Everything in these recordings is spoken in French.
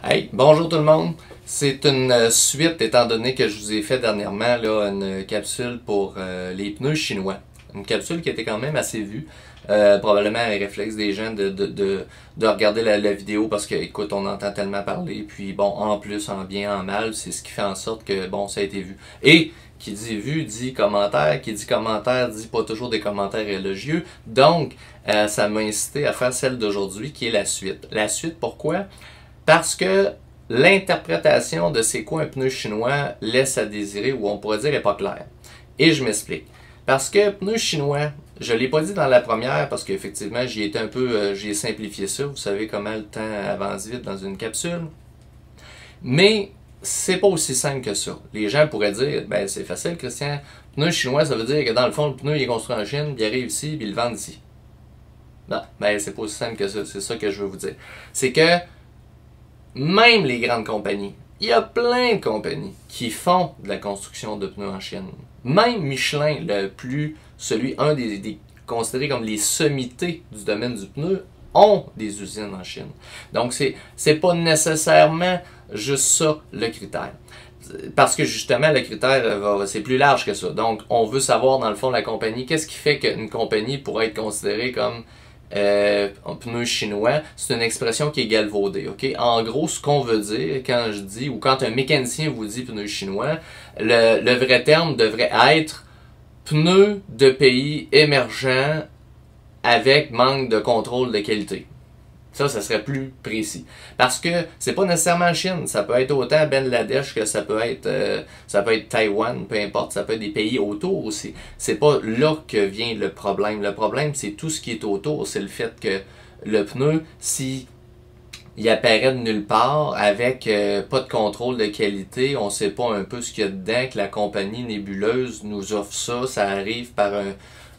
Hey, bonjour tout le monde. C'est une suite étant donné que je vous ai fait dernièrement là, une capsule pour les pneus chinois. Une capsule qui était quand même assez vue. Probablement un réflexe des gens de regarder la vidéo parce que, écoute, on entend tellement parler. Puis bon, en plus, en bien, en mal, c'est ce qui fait en sorte que, bon, ça a été vu. Et qui dit vu, dit commentaire. Qui dit commentaire, dit pas toujours des commentaires élogieux. Donc, ça m'a incité à faire celle d'aujourd'hui qui est la suite. La suite, pourquoi? Parce que l'interprétation de c'est quoi un pneu chinois laisse à désirer, ou on pourrait dire n'est pas claire. Et je m'explique. Parce que pneu chinois, je ne l'ai pas dit dans la première parce qu'effectivement j'y étais un peu, j'ai simplifié ça. Vous savez comment le temps avance vite dans une capsule. Mais c'est pas aussi simple que ça. Les gens pourraient dire, ben c'est facile Christian, pneu chinois ça veut dire que dans le fond le pneu il est construit en Chine, puis il arrive ici, puis il le vend ici. Non, ben c'est pas aussi simple que ça, c'est ça que je veux vous dire. C'est que même les grandes compagnies, il y a plein de compagnies qui font de la construction de pneus en Chine. Même Michelin, un des considérés comme les sommités du domaine du pneu, ont des usines en Chine. Donc c'est pas nécessairement juste ça le critère. Parce que justement, le critère, c'est plus large que ça. Donc, on veut savoir, dans le fond, la compagnie, qu'est-ce qui fait qu'une compagnie pourrait être considérée comme un pneu chinois, c'est une expression qui est galvaudée. Okay? En gros, ce qu'on veut dire quand je dis, ou quand un mécanicien vous dit pneu chinois, le vrai terme devrait être pneu de pays émergents avec manque de contrôle de qualité. Ça serait plus précis. Parce que c'est pas nécessairement Chine, ça peut être autant Bangladesh que ça peut être Taïwan, peu importe, ça peut être des pays autour aussi. C'est pas là que vient le problème. Le problème, c'est tout ce qui est autour. C'est le fait que le pneu, si il apparaît de nulle part avec pas de contrôle de qualité, on sait pas un peu ce qu'il y a dedans, que la compagnie nébuleuse nous offre ça, ça arrive par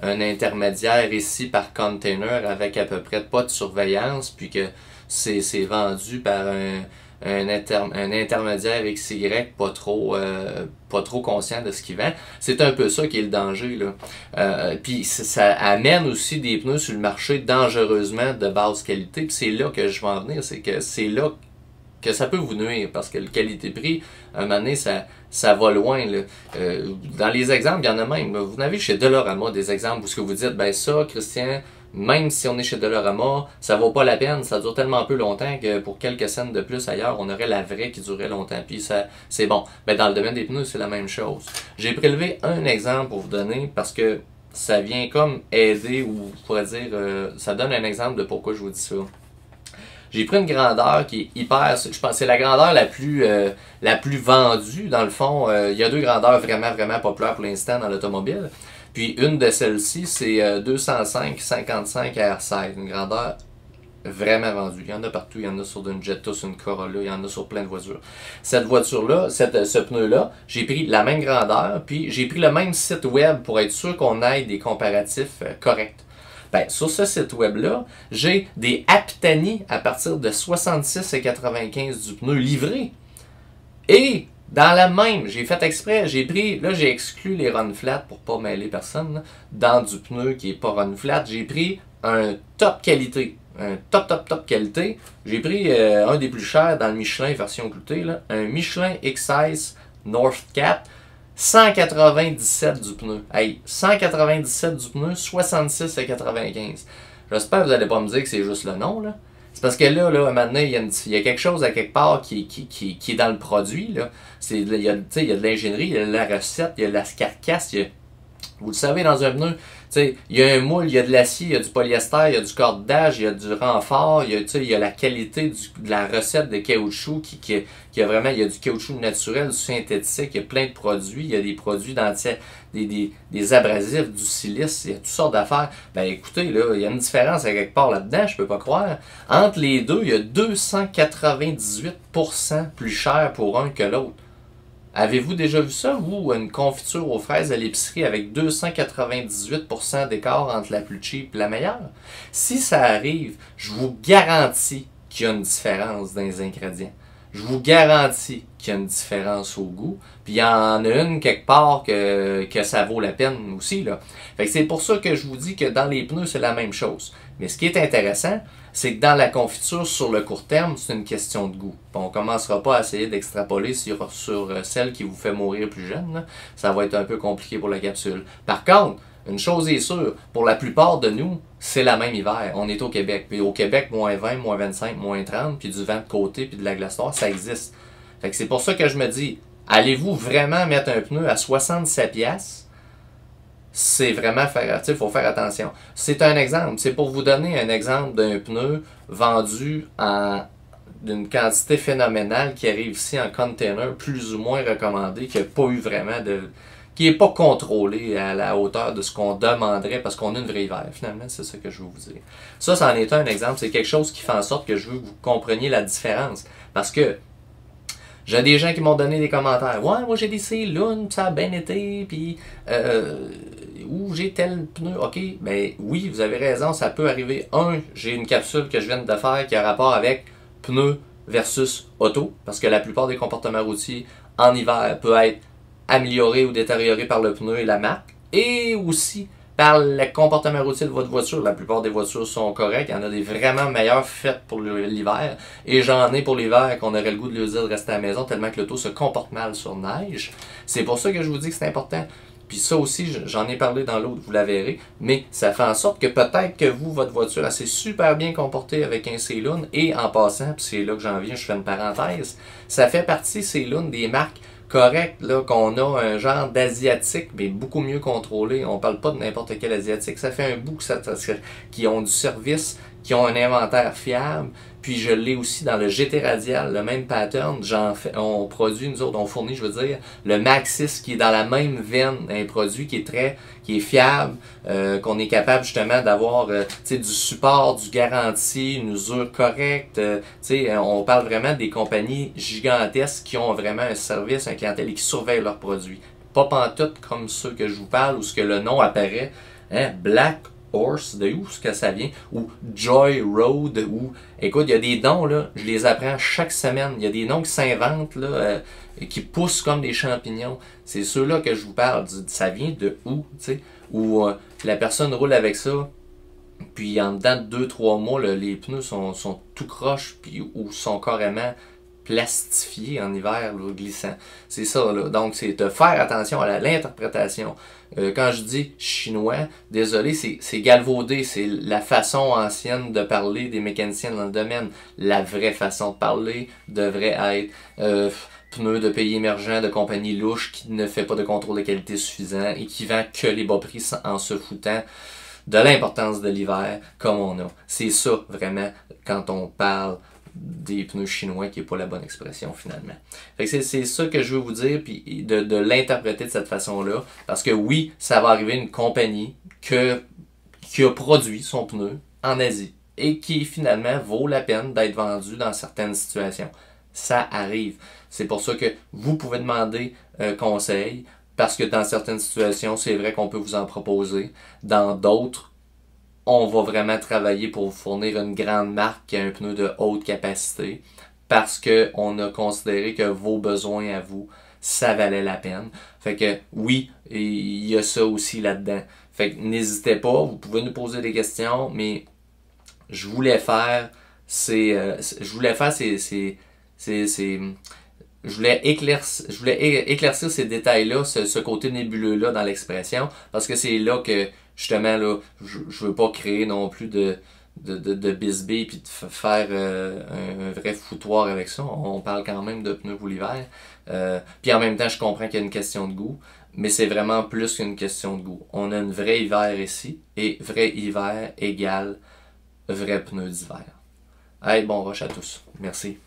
un intermédiaire ici par container avec à peu près pas de surveillance, puis que c'est vendu par un intermédiaire XY pas trop conscient de ce qu'il vend. C'est un peu ça qui est le danger, là. Puis ça amène aussi des pneus sur le marché dangereusement de basse qualité, puis c'est là que je vais en venir, c'est que c'est là que ça peut vous nuire, parce que le qualité-prix, à un moment donné, ça va loin. Là. Dans les exemples, il y en a même. Là. Vous avez chez Dollarama des exemples où ce que vous dites, ben ça, Christian, même si on est chez Dollarama, ça vaut pas la peine, ça dure tellement peu longtemps que pour quelques cents de plus ailleurs, on aurait la vraie qui durerait longtemps. Puis ça, c'est bon. Ben dans le domaine des pneus, c'est la même chose. J'ai prélevé un exemple pour vous donner, parce que ça vient comme aider, ou je pourrais dire, ça donne un exemple de pourquoi je vous dis ça. J'ai pris une grandeur qui est hyper, je pense que c'est la grandeur la plus vendue. Dans le fond, il y a deux grandeurs vraiment populaires pour l'instant dans l'automobile. Puis une de celles-ci, c'est 205-55 R16, une grandeur vraiment vendue. Il y en a partout, il y en a sur une Jetta, sur une Corolla, il y en a sur plein de voitures. Cette voiture-là, ce pneu-là, j'ai pris la même grandeur, puis j'ai pris le même site web pour être sûr qu'on ait des comparatifs corrects. Ben, sur ce site web-là, j'ai des Aptani à partir de 66,95 du pneu livré. Et dans la même, j'ai fait exprès, j'ai exclu les run flat pour pas mêler personne. Là, dans du pneu qui est pas run flat, j'ai pris un top qualité. Un top qualité. J'ai pris un des plus chers dans le Michelin version cloutée, là, un Michelin XS North Cap. 197 du pneu. Hey, 197 du pneu, 66,95. J'espère que vous n'allez pas me dire que c'est juste le nom, là. C'est parce que là maintenant, il y a quelque chose à quelque part qui est dans le produit, là. Il y a de l'ingénierie, il y a de la recette, il y a de la carcasse, vous le savez, dans un pneu, il y a un moule, il y a de l'acier, il y a du polyester, il y a du cordage, il y a du renfort, il y a la qualité de la recette de caoutchouc il y a du caoutchouc naturel, du synthétique, il y a plein de produits, il y a des produits des abrasifs, du silice, il y a toutes sortes d'affaires. Ben écoutez, là, il y a une différence à quelque part là-dedans, je peux pas croire. Entre les deux, il y a 298% plus cher pour un que l'autre. Avez-vous déjà vu ça, vous, une confiture aux fraises à l'épicerie avec 298% d'écart entre la plus cheap et la meilleure? Si ça arrive, je vous garantis qu'il y a une différence dans les ingrédients. Je vous garantis qu'il y a une différence au goût. Puis il y en a une quelque part que ça vaut la peine aussi, là. Fait que c'est pour ça que je vous dis que dans les pneus, c'est la même chose. Mais ce qui est intéressant, c'est que dans la confiture, sur le court terme, c'est une question de goût. On ne commencera pas à essayer d'extrapoler sur celle qui vous fait mourir plus jeune, là. Ça va être un peu compliqué pour la capsule. Par contre, une chose est sûre, pour la plupart de nous, c'est la même hiver. On est au Québec. Puis au Québec, moins 20, moins 25, moins 30, puis du vent de côté, puis de la glace noire, ça existe. Fait que c'est pour ça que je me dis, allez-vous vraiment mettre un pneu à 67$? C'est vraiment faire, il faut faire attention. C'est un exemple. C'est pour vous donner un exemple d'un pneu vendu d'une quantité phénoménale qui arrive ici en container plus ou moins recommandé, qui n'a pas eu vraiment qui n'est pas contrôlé à la hauteur de ce qu'on demanderait parce qu'on a une vraie hiver. Finalement, c'est ça que je veux vous dire. Ça, c'en est un exemple. C'est quelque chose qui fait en sorte que je veux que vous compreniez la différence. Parce que j'ai des gens qui m'ont donné des commentaires. Ouais, moi j'ai des C-Lune, ça a bien été, puis ou j'ai tel pneu. Ok, ben oui, vous avez raison, ça peut arriver. J'ai une capsule que je viens de faire qui a rapport avec pneu versus auto, parce que la plupart des comportements routiers en hiver peuvent être amélioré ou détérioré par le pneu et la marque, et aussi par le comportement routier de votre voiture. La plupart des voitures sont correctes, il y en a des vraiment meilleures faites pour l'hiver, et j'en ai pour l'hiver qu'on aurait le goût de lui dire de rester à la maison tellement que l'auto se comporte mal sur neige. C'est pour ça que je vous dis que c'est important. Puis ça aussi, j'en ai parlé dans l'autre, vous la verrez, mais ça fait en sorte que peut-être que vous, votre voiture, elle s'est super bien comportée avec un C-Lune, et en passant, puis c'est là que j'en viens, je fais une parenthèse, ça fait partie, C-Lune, des marques correct, là, qu'on a un genre d'asiatique, mais beaucoup mieux contrôlé. On parle pas de n'importe quel asiatique. Ça fait un bout qui ont du service, qui ont un inventaire fiable. Puis je l'ai aussi dans le GT Radial, le même pattern. On produit, nous autres, on fournit, je veux dire, le Maxxis qui est dans la même veine, un produit qui est fiable, qu'on est capable justement d'avoir du support, du garantie, une usure correcte. On parle vraiment des compagnies gigantesques qui ont vraiment un service, un clientèle et qui surveillent leurs produits. Pas pantoute comme ceux que je vous parle où ce que le nom apparaît, hein, Black Horse, de où est-ce que ça vient, ou Joy Road, ou écoute, il y a des noms là, je les apprends chaque semaine, il y a des noms qui s'inventent là, qui poussent comme des champignons. C'est ceux-là que je vous parle, ça vient de où, tu sais, où la personne roule avec ça, puis en dedans de 2-3 mois, là, les pneus sont tout croches, puis ou sont carrément plastifiés en hiver, là, glissant. C'est ça, là. Donc, c'est de faire attention à l'interprétation. Quand je dis chinois, désolé, c'est galvaudé, c'est la façon ancienne de parler des mécaniciens dans le domaine. La vraie façon de parler devrait être pneus de pays émergents, de compagnies louches qui ne fait pas de contrôle de qualité suffisant et qui vend que les bas prix en se foutant de l'importance de l'hiver comme on a. C'est ça, vraiment, quand on parle des pneus chinois, qui n'est pas la bonne expression finalement. Fait que c'est ça que je veux vous dire, puis de l'interpréter de cette façon-là, parce que oui, ça va arriver une compagnie qui a produit son pneu en Asie et qui finalement vaut la peine d'être vendu dans certaines situations. Ça arrive. C'est pour ça que vous pouvez demander conseil, parce que dans certaines situations, c'est vrai qu'on peut vous en proposer. Dans d'autres, on va vraiment travailler pour vous fournir une grande marque qui a un pneu de haute capacité parce qu'on a considéré que vos besoins à vous, ça valait la peine. Fait que oui, il y a ça aussi là-dedans. Fait que n'hésitez pas, vous pouvez nous poser des questions, mais je voulais faire je voulais éclaircir ces détails-là, ce côté nébuleux-là dans l'expression, parce que c'est là que, justement, là, je veux pas créer non plus de bisbille puis de faire un vrai foutoir avec ça. On parle quand même de pneus pour l'hiver. Puis en même temps, je comprends qu'il y a une question de goût, mais c'est vraiment plus qu'une question de goût. On a une vraie hiver ici, et vrai hiver égale vrai pneu d'hiver. Hey, bon rush à tous. Merci.